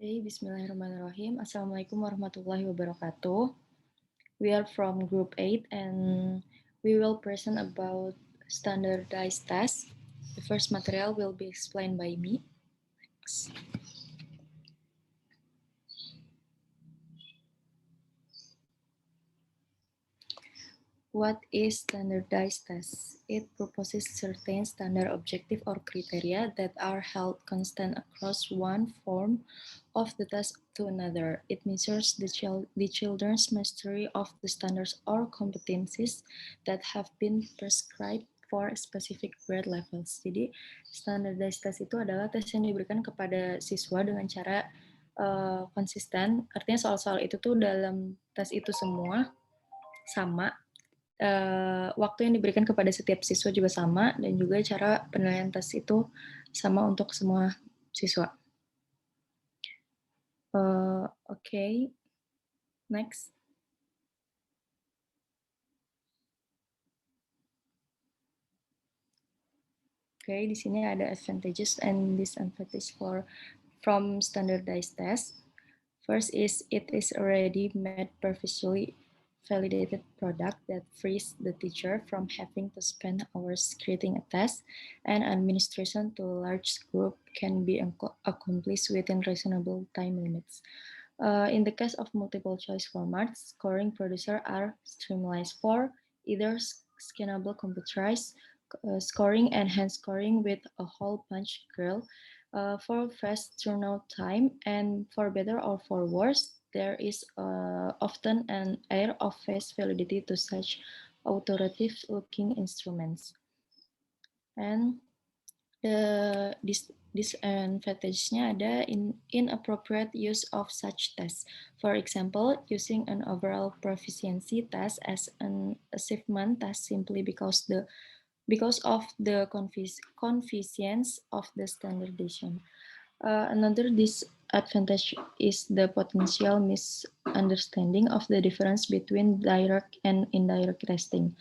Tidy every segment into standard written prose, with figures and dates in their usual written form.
Okay, Bismillahirrahmanirrahim. Assalamualaikum warahmatullahi wabarakatuh. We are from Group 8 and we will present about standardized tests. The first material will be explained by me. What is standardized test? It proposes certain standard objective or criteria that are held constant across one form of the test to another. It measures the children's mastery of the standards or competencies that have been prescribed for specific grade levels. Jadi, standardized test itu adalah tes yang diberikan kepada siswa dengan cara konsisten. Artinya soal-soal itu tuh dalam tes itu semua sama. Waktu yang diberikan kepada setiap siswa juga sama, dan juga cara penilaian tes itu sama untuk semua siswa. Okay, next. Okay, di sini ada advantages and disadvantages from standardized test. First is it is already made professionally validated product that frees the teacher from having to spend hours creating a test, and administration to a large group can be accomplished within reasonable time limits. In the case of multiple choice formats, scoring procedures are streamlined for either scannable computerized scoring and hand scoring with a hole punch grill. For fast turnout time and for better or for worse, there is often an air of face validity to such authoritative-looking instruments. And disadvantage-nya ada inappropriate use of such tests. For example, using an overall proficiency test as an achievement test simply because of the convenience of the standardization. Another disadvantage is the potential misunderstanding of the difference between direct and indirect testing.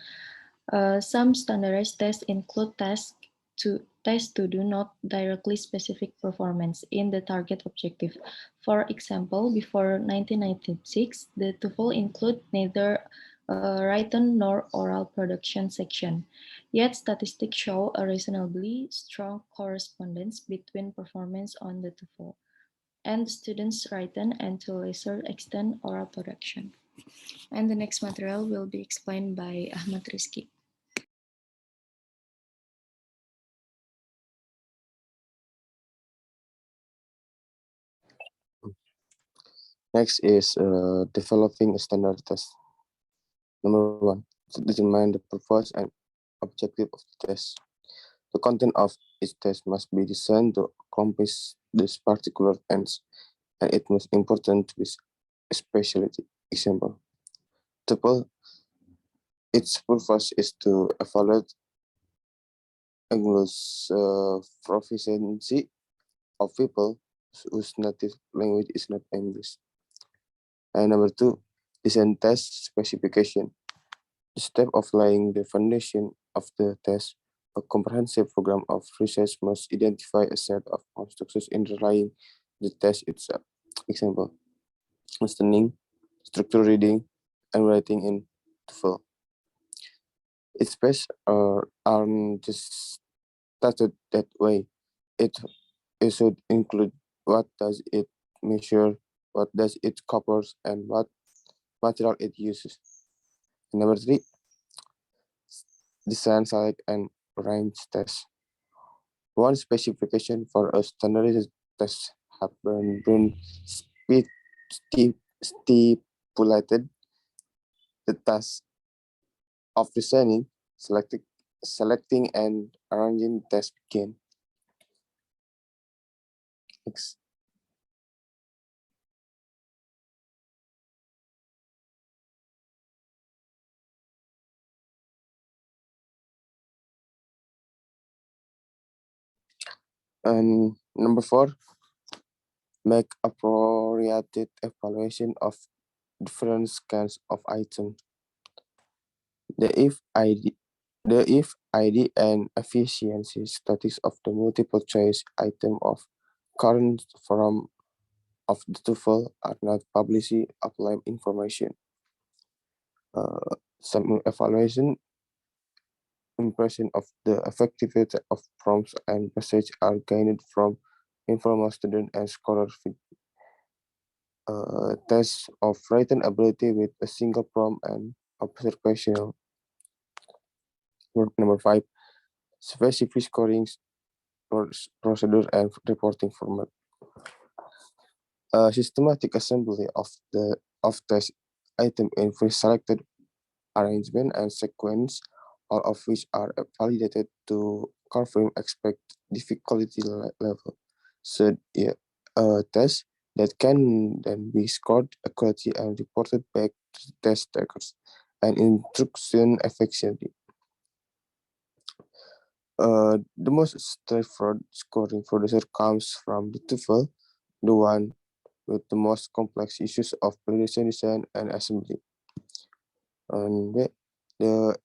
Some standardized tests include tests to do not directly specific performance in the target objective. For example, before 1996, the TOEFL include neither written nor oral production section. Yet statistics show a reasonably strong correspondence between performance on the TOEFL and students' written and to a lesser extent oral production. And the next material will be explained by Ahmad Rizky. Next is developing a standard test. Number 1, to determine the purpose and objective of the test. The content of each test must be designed to accomplish this particular ends, and it must important to be a specialty. Example, its purpose is to evaluate English proficiency of people whose native language is not English. And number 2, design test specification. The step of laying the foundation of the test, a comprehensive program of research must identify a set of instructions underlying the test itself. Example, listening, structured reading, and writing in TOEFL. Its best aren't just started that way. It should include what does it measure, what does it covers, and what material it uses. Number 3, design, select, and range test. One specification for a standardized test have been stipulated. The task of designing, selecting, and arranging tests begin. Next. And number 4, make appropriate evaluation of different kinds of items. The if ID and efficiency statistics of the multiple choice item of current from of the TOEFL are not publicly available information. Some evaluation impression of the effectiveness of prompts and message are gained from informal student and scholar tests of written ability with a single prompt and observational. Number 5, specific scoring procedure and reporting format. A systematic assembly of test item in pre-selected arrangement and sequence, all of which are validated to confirm expect difficulty level. So yeah, a test that can then be scored accurately and reported back to the test takers and instruction efficiently. The most straightforward scoring producer comes from the TOEFL, the one with the most complex issues of validation design and assembly. And the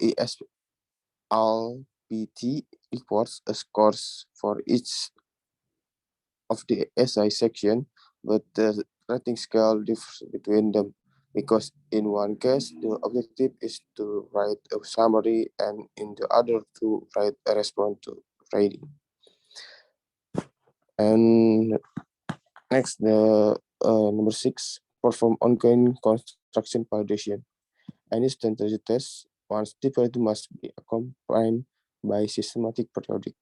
ESLPT reports a scores for each of the SI section, but the rating scale differs between them because in one case the objective is to write a summary and in the other to write a response to rating. And next, the number 6, perform ongoing construction validation. Any standardized test, once developed, must be accompanied by systematic periodic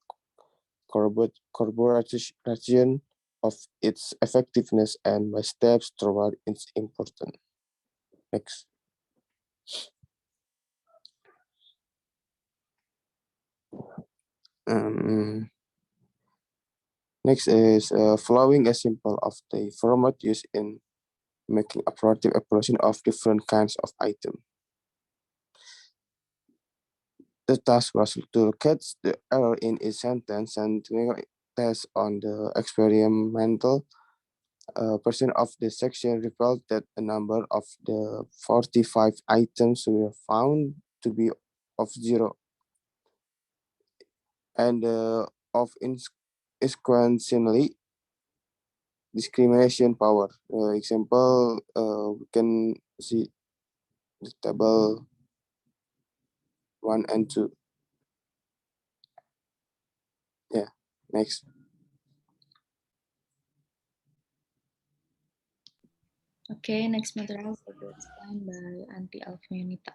corroboration of its effectiveness and by steps toward its importance. Next. Um, Next is following a sample of the format used in making a proactive evaluation of different kinds of items. The task was to catch the error in each sentence and to make a test on the experimental portion of the section revealed that a number of the 45 items were found to be of zero and of consequently discrimination power. Example, we can see the table 1 and 2. Yeah, next. Okay, next material will be explained by Auntie Alfianita.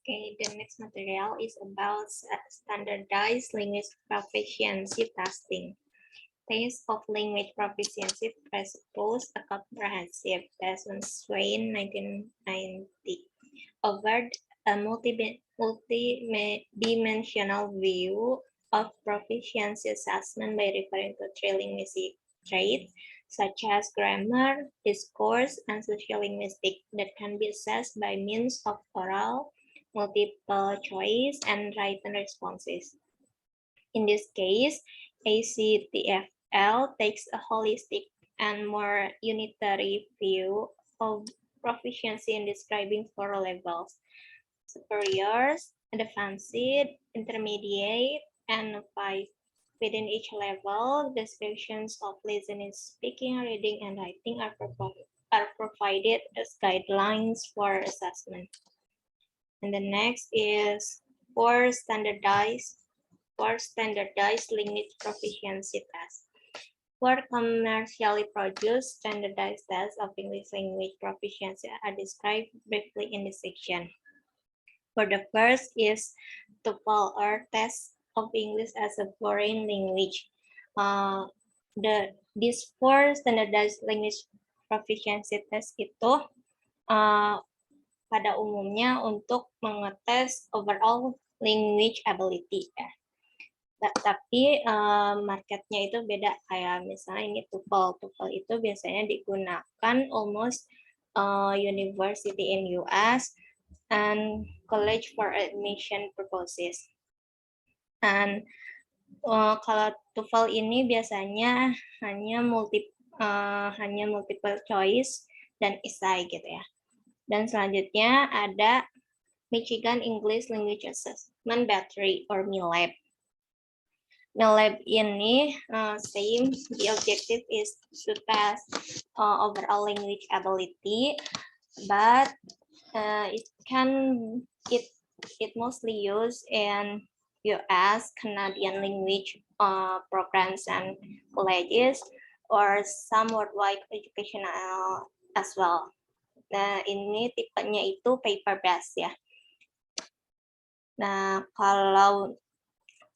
Okay, the next material is about standardized language proficiency testing. Tests of language proficiency presuppose a comprehensive test on Swain 1990 offered a multi-dimensional view of proficiency assessment by referring to three linguistic traits such as grammar, discourse, and social linguistic that can be assessed by means of oral, multiple choice, and written responses. In this case, ACTFL takes a holistic and more unitary view of proficiency in describing four levels: superiors, advanced, intermediate, and 5. Within each level, descriptions of listening, speaking, reading, and writing are provided as guidelines for assessment. And the next is for standardized language proficiency tests. For commercially produced standardized tests of English language proficiency are described briefly in this section. For the first is TOEFL or test of English as a foreign language. These four standardized language proficiency test itu pada umumnya untuk mengetes overall language ability ya. Tapi marketnya itu beda, kayak misalnya ini TOEFL itu biasanya digunakan almost university in US and college for admission purposes. And kalau TOEFL ini biasanya hanya multiple choice dan essay gitu ya. Dan selanjutnya ada Michigan English Language Assessment Battery or MILAB. Nah, lab ini same, the objective is to test overall language ability, but it mostly used in US, Canadian language programs and colleges, or some worldwide educational as well. Nah, ini tipenya itu paper based ya. Nah, kalau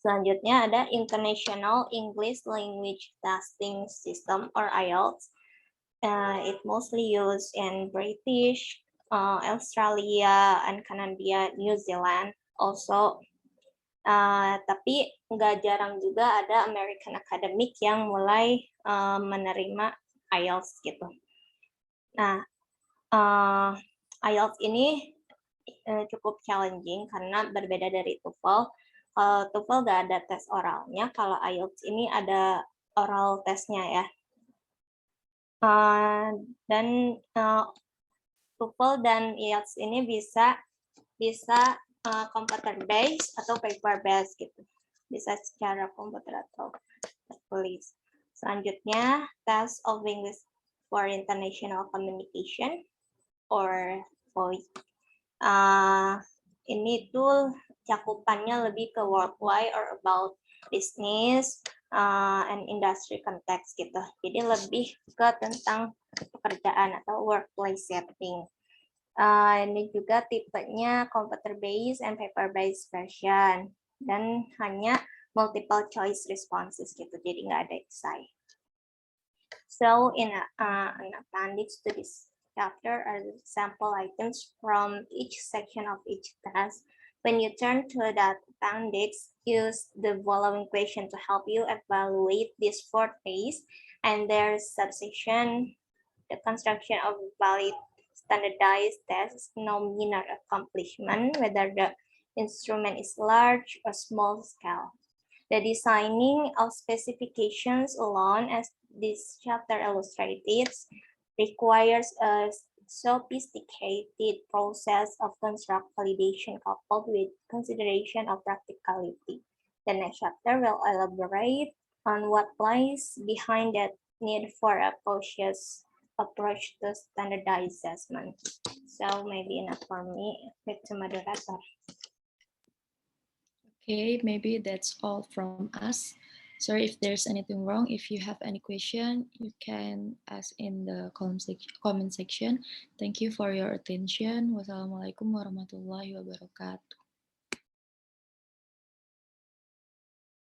selanjutnya ada International English Language Testing System or IELTS. It mostly used in British, Australia, and Canada, New Zealand also. Tapi nggak jarang juga ada American Academic yang mulai menerima IELTS gitu. Nah, IELTS ini cukup challenging karena berbeda dari TOEFL. Kalau TOEFL nggak ada tes oralnya, kalau IELTS ini ada oral tesnya ya. Dan TOEFL dan IELTS ini bisa computer based atau paper based gitu. Bisa secara komputer atau tertulis. Selanjutnya, test of English for International Communication or VOIC. Ini tuh cakupannya lebih ke worldwide or about business and industry context gitu. Jadi lebih ke tentang pekerjaan atau workplace setting. Ini juga tipenya computer based and paper based version dan hanya multiple choice responses gitu. Jadi nggak ada essay. So in an appendix to this chapter are the sample items from each section of each task. When you turn to that appendix, use the following question to help you evaluate this fourth phase and their subsection, the construction of valid standardized tests, no minor accomplishment, whether the instrument is large or small scale. The designing of specifications alone, as this chapter illustrates, requires a sophisticated process of construct validation coupled with consideration of practicality. The next chapter will elaborate on what lies behind that need for a cautious approach to standardized assessment. So maybe enough for me. Back to moderator. Okay, maybe that's all from us. Sorry if there's anything wrong. If you have any question, you can ask in the comment section. Thank you for your attention. Wassalamualaikum warahmatullahi wabarakatuh.